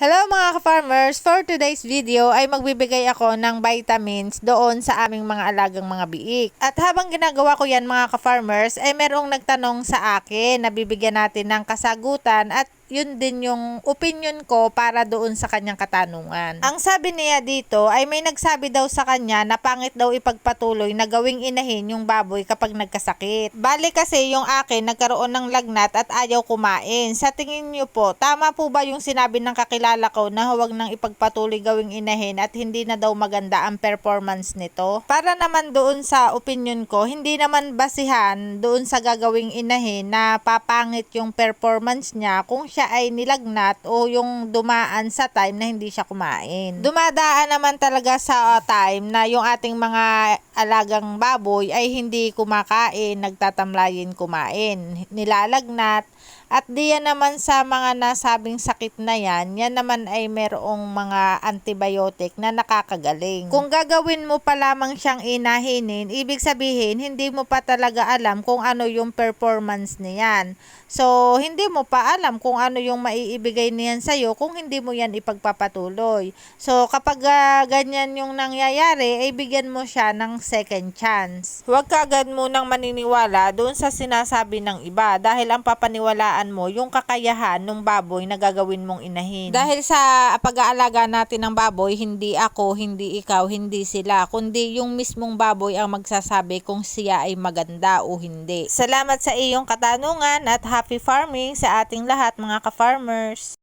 Hello mga ka-farmers! For today's video ay magbibigay ako ng vitamins doon sa aming mga alagang mga biik. At habang ginagawa ko yan mga ka-farmers ay merong nagtanong sa akin na bibigyan natin ng kasagutan at yun din yung opinion ko para doon sa kanyang katanungan. Ang sabi niya dito ay may nagsabi daw sa kanya na pangit daw ipagpatuloy na gawing inahin yung baboy kapag nagkasakit. Bali kasi yung akin nagkaroon ng lagnat at ayaw kumain. Sa tingin niyo po, tama po ba yung sinabi ng kakilala ko na huwag nang ipagpatuloy gawing inahin at hindi na daw maganda ang performance nito? Para naman doon sa opinion ko, hindi naman basihan doon sa gagawing inahin na papangit yung performance niya kung siya ay nilagnat o yung dumaan sa time na hindi siya kumain. Dumadaan naman talaga sa time na yung ating mga alagang baboy ay hindi kumakain, nagtatamlayin kumain, nilalagnat. At diyan naman sa mga nasabing sakit na yan naman ay merong mga antibiotic na nakakagaling. Kung gagawin mo pa lamang siyang inahinin, ibig sabihin hindi mo pa talaga alam kung ano yung performance niyan. So, hindi mo pa alam kung ano yung maiibigay niyan sa'yo kung hindi mo yan ipagpapatuloy. So, kapag ganyan yung nangyayari, ay bigyan mo siya ng second chance. Huwag ka agad munang maniniwala doon sa sinasabi ng iba dahil ang papaniwalaan mo yung kakayahan ng baboy na gagawin mong inahin. Dahil sa pag-aalaga natin ng baboy, hindi ako, hindi ikaw, hindi sila, kundi yung mismong baboy ang magsasabi kung siya ay maganda o hindi. Salamat sa iyong katanungan at happy farming sa ating lahat mga ka-farmers.